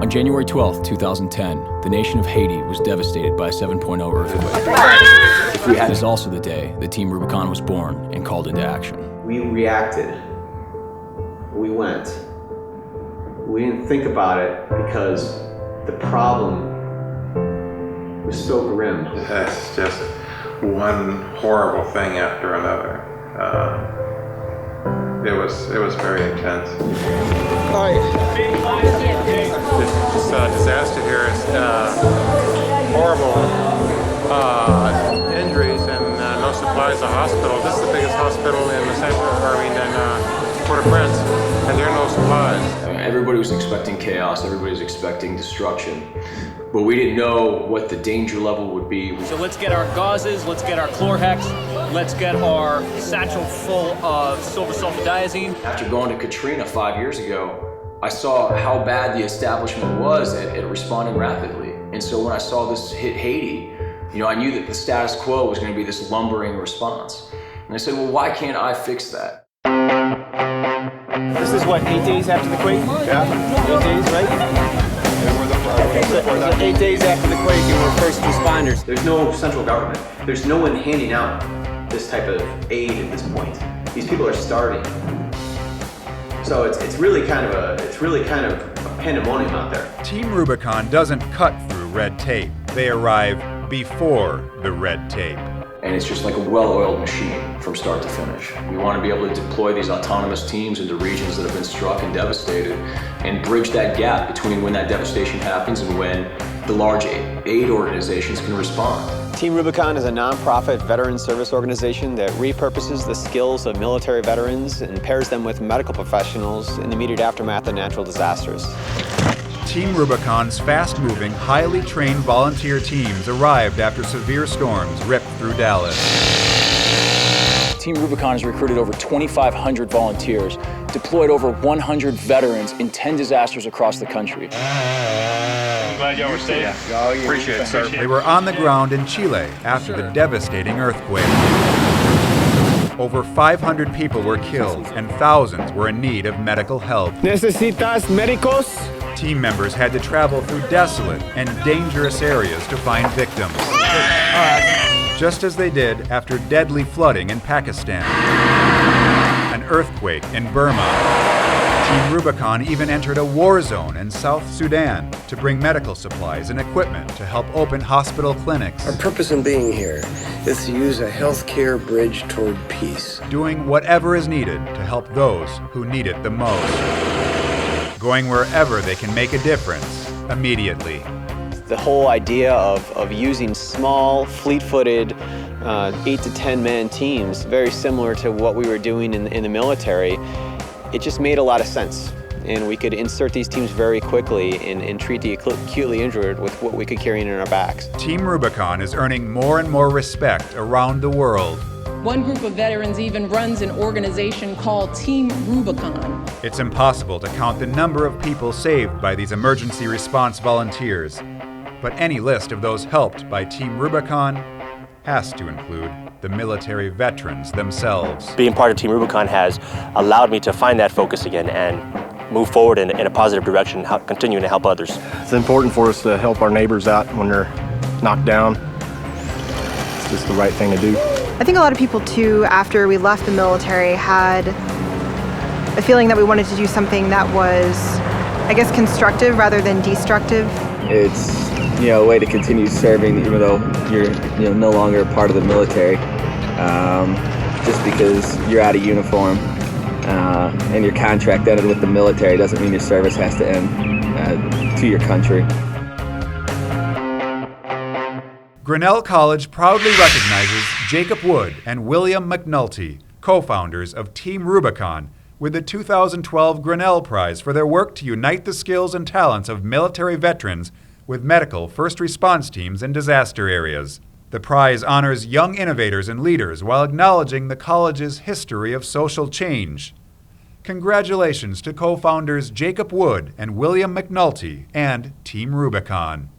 On January 12, 2010, the nation of Haiti was devastated by a 7.0 earthquake. That is also the day that Team Rubicon was born and called into action. We reacted. We went. We didn't think about it because the problem was so grim. It's just one horrible thing after another. It was very intense. This disaster here is horrible injuries and no supplies to hospital. This is the biggest hospital in the Port-au-Prince, and there are no supplies. Everybody was expecting chaos, everybody was expecting destruction, but we didn't know what the danger level would be. So let's get our gauzes, let's get our Chlorhex, let's get our satchel full of silver sulfadiazine. After going to Katrina 5 years ago, I saw how bad the establishment was at responding rapidly. And so when I saw this hit Haiti, I knew that the status quo was going to be this lumbering response. And I said, well, why can't I fix that? This is what, 8 days after the quake? Yeah. 8 days, right? So 8 days after the quake, and we're first responders. There's no central government. There's no one handing out this type of aid at this point. These people are starving. So it's really kind of a pandemonium out there. Team Rubicon doesn't cut through red tape. They arrive before the red tape. And it's just like a well-oiled machine from start to finish. We want to be able to deploy these autonomous teams into regions that have been struck and devastated and bridge that gap between when that devastation happens and when the large aid organizations can respond. Team Rubicon is a non-profit veteran service organization that repurposes the skills of military veterans and pairs them with medical professionals in the immediate aftermath of natural disasters. Team Rubicon's fast-moving, highly trained volunteer teams arrived after severe storms ripped through Dallas. Team Rubicon has recruited over 2,500 volunteers, deployed over 100 veterans in 10 disasters across the country. I'm glad y'all were safe. Yeah. Appreciate it, sir. They were on the ground in Chile after the devastating earthquake. Over 500 people were killed and thousands were in need of medical help. Necesitas médicos? Team members had to travel through desolate and dangerous areas to find victims. Just as they did after deadly flooding in Pakistan, an earthquake in Burma. Team Rubicon even entered a war zone in South Sudan to bring medical supplies and equipment to help open hospital clinics. Our purpose in being here is to use a healthcare bridge toward peace. Doing whatever is needed to help those who need it the most. Going wherever they can make a difference immediately. The whole idea of using small, fleet-footed, 8 to 10 man teams, very similar to what we were doing in the military, it just made a lot of sense. And we could insert these teams very quickly and treat the acutely injured with what we could carry in our backs. Team Rubicon is earning more and more respect around the world. One group of veterans even runs an organization called Team Rubicon. It's impossible to count the number of people saved by these emergency response volunteers. But any list of those helped by Team Rubicon has to include the military veterans themselves. Being part of Team Rubicon has allowed me to find that focus again and move forward in a positive direction, continuing to help others. It's important for us to help our neighbors out when they're knocked down. It's just the right thing to do. I think a lot of people too, after we left the military, had a feeling that we wanted to do something that was, I guess, constructive rather than destructive. It's a way to continue serving even though you're no longer a part of the military. Just because you're out of uniform and your contract ended with the military doesn't mean your service has to end to your country. Grinnell College proudly recognizes Jacob Wood and William McNulty, co-founders of Team Rubicon, with the 2012 Grinnell Prize for their work to unite the skills and talents of military veterans with medical first response teams in disaster areas. The prize honors young innovators and leaders while acknowledging the college's history of social change. Congratulations to co-founders Jacob Wood and William McNulty and Team Rubicon.